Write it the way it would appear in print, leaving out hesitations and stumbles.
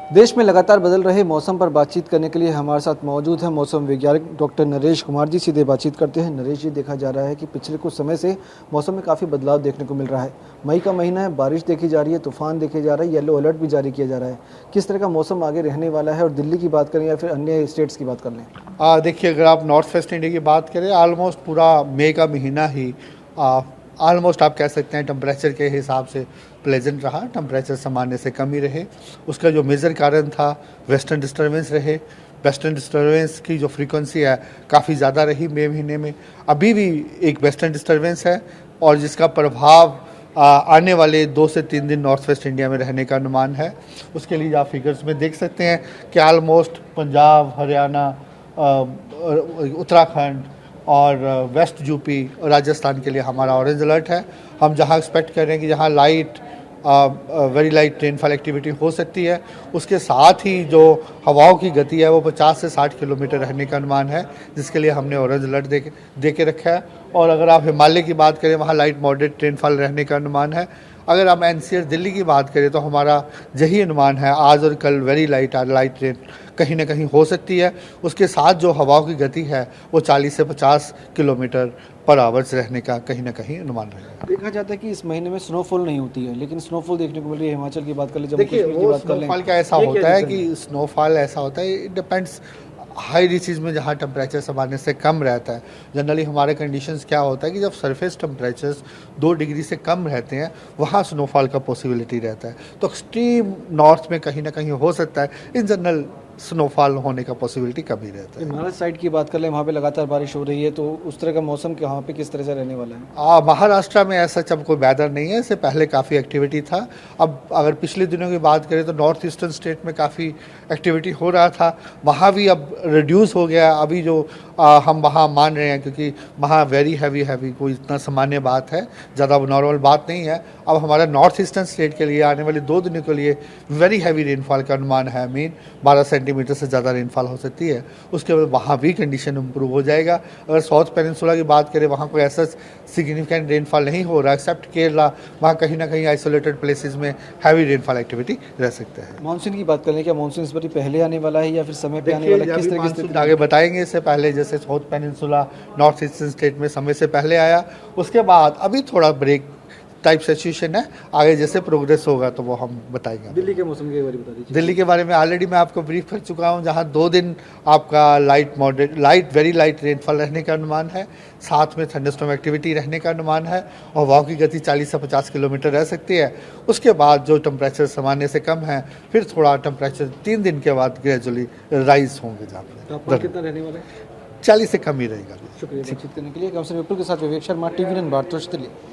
देश में लगातार बदल रहे मौसम पर बातचीत करने के लिए हमारे साथ मौजूद हैं मौसम वैज्ञानिक डॉक्टर नरेश कुमार जी। सीधे बातचीत करते हैं। नरेश जी, देखा जा रहा है कि पिछले कुछ समय से मौसम में काफ़ी बदलाव देखने को मिल रहा है। मई का महीना है, बारिश देखी जा रही है, तूफान देखे जा रहा है, येलो अलर्ट भी जारी किया जा रहा है। किस तरह का मौसम आगे रहने वाला है, और दिल्ली की बात करें या फिर अन्य स्टेट्स की बात कर लें? देखिए, अगर आप नॉर्थ वेस्ट इंडिया की बात करें, आलमोस्ट पूरा मई का महीना ही आलमोस्ट आप कह सकते हैं टेम्परेचर के हिसाब से प्लेजेंट रहा। टेम्परेचर सामान्य से कम ही रहे। उसका जो मेजर कारण था वेस्टर्न डिस्टर्बेंस रहे। वेस्टर्न डिस्टर्बेंस की जो फ्रीक्वेंसी है काफ़ी ज़्यादा रही मई महीने में। अभी भी एक वेस्टर्न डिस्टर्बेंस है और जिसका प्रभाव आने वाले 2 से 3 दिन नॉर्थ वेस्ट इंडिया में रहने का अनुमान है। उसके लिए आप फिगर्स में देख सकते हैं कि आलमोस्ट पंजाब, हरियाणा, उत्तराखंड और वेस्ट यूपी और राजस्थान के लिए हमारा ऑरेंज अलर्ट है। हम जहां एक्सपेक्ट कर रहे हैं कि जहां वेरी लाइट रेनफॉल एक्टिविटी हो सकती है, उसके साथ ही जो हवाओं की गति है वो 50 से 60 किलोमीटर रहने का अनुमान है, जिसके लिए हमने ऑरेंज अलर्ट दे के रखा है। और अगर आप हिमालय की बात करें, वहाँ लाइट मॉडरेट रेनफॉल रहने का अनुमान है। अगर हम एनसीआर दिल्ली की बात करें तो हमारा यही अनुमान है, आज और कल वेरी लाइट रेन कहीं ना कहीं हो सकती है। उसके साथ जो हवाओं की गति है वो 40 से 50 किलोमीटर पर आवर्स रहने का कहीं ना कहीं अनुमान रहेगा। देखा जाता है कि इस महीने में स्नोफॉल नहीं होती है, लेकिन स्नोफॉल देखने को मिल रही है। हिमाचल की बात कर ले, जम्मू देखिए, कश्मीर की वो बात कर लें, स्नोफॉल का ऐसा होता है कि स्नोफॉल ऐसा होता है, इट डिपेंड्स हाई रीचेज में जहाँ टेम्परेचर सामान्य से कम रहता है। जनरली हमारे कंडीशंस क्या होता है कि जब सरफेस टेम्परेचर्स 2 डिग्री से कम रहते हैं वहाँ स्नोफॉल का पॉसिबिलिटी रहता है। तो एक्सट्रीम नॉर्थ में कहीं ना कहीं हो सकता है। इन जनरल स्नोफॉल होने का पॉसिबिलिटी कम ही रहता है। महाराष्ट्र साइड की बात कर लें, वहाँ पे लगातार बारिश हो रही है, तो उस तरह का मौसम वहाँ पे किस तरह से रहने वाला है? महाराष्ट्र में ऐसा जब कोई वेदर नहीं है, इससे पहले काफ़ी एक्टिविटी था। अब अगर पिछले दिनों की बात करें तो नॉर्थ ईस्टर्न स्टेट में काफ़ी एक्टिविटी हो रहा था, वहाँ भी अब रिड्यूस हो गया। अभी जो हम वहाँ मान रहे हैं, क्योंकि वहाँ वेरी हैवी कोई इतना सामान्य बात है, ज़्यादा नॉर्मल बात नहीं है। अब हमारा नॉर्थ ईस्टर्न स्टेट के लिए आने वाले 2 दिनों के लिए वेरी हैवी रेनफॉल का अनुमान है। 12 सेंटीमीटर से ज़्यादा रेनफॉल हो सकती है। उसके बाद वहाँ भी कंडीशन इंप्रूव हो जाएगा। अगर साउथ पेनिनसुला की बात करें, वहाँ कोई ऐसा सिग्निफिकेंट रेनफॉल नहीं हो रहा एक्सेप्ट केरला। वहाँ कहीं ना कहीं आइसोलेटेड प्लेसेस में हैवी रेनफॉल एक्टिविटी रह सकता है। मानसून की बात कर लें, क्या मानसून इस बार पहले आने वाला है या फिर समय पे आने वाला है? किस तरह की आगे बताएंगे। इससे पहले जैसे south peninsula north eastern state में समय से पहले आया, उसके बाद अभी थोड़ा ब्रेक टाइप सिचुएशन है। आगे जैसे प्रोग्रेस होगा तो वो हम बताएंगे। दिल्ली के मौसम के बारे में बता दीजिए। दिल्ली के बारे में ऑलरेडी मैं आपको ब्रीफ कर चुका हूं, जहां 2 दिन आपका वेरी लाइट रेनफॉल रहने का अनुमान है, साथ में थंडरस्टॉर्म एक्टिविटी रहने का अनुमान है और हवाओं की गति 40 से 50 किलोमीटर रह सकती है। उसके बाद जो टेम्परेचर सामान्य से कम है, फिर थोड़ा टेम्परेचर 3 दिन के बाद ग्रेजुअली राइज होंगे। तापमान कितना रहने वाला है? 40 से कम ही रहेगा। शुक्रिया बातचीत करने के लिए। कम से विपुल के साथ विवेक शर्मा, टीवी 9 भारत दिल्ली।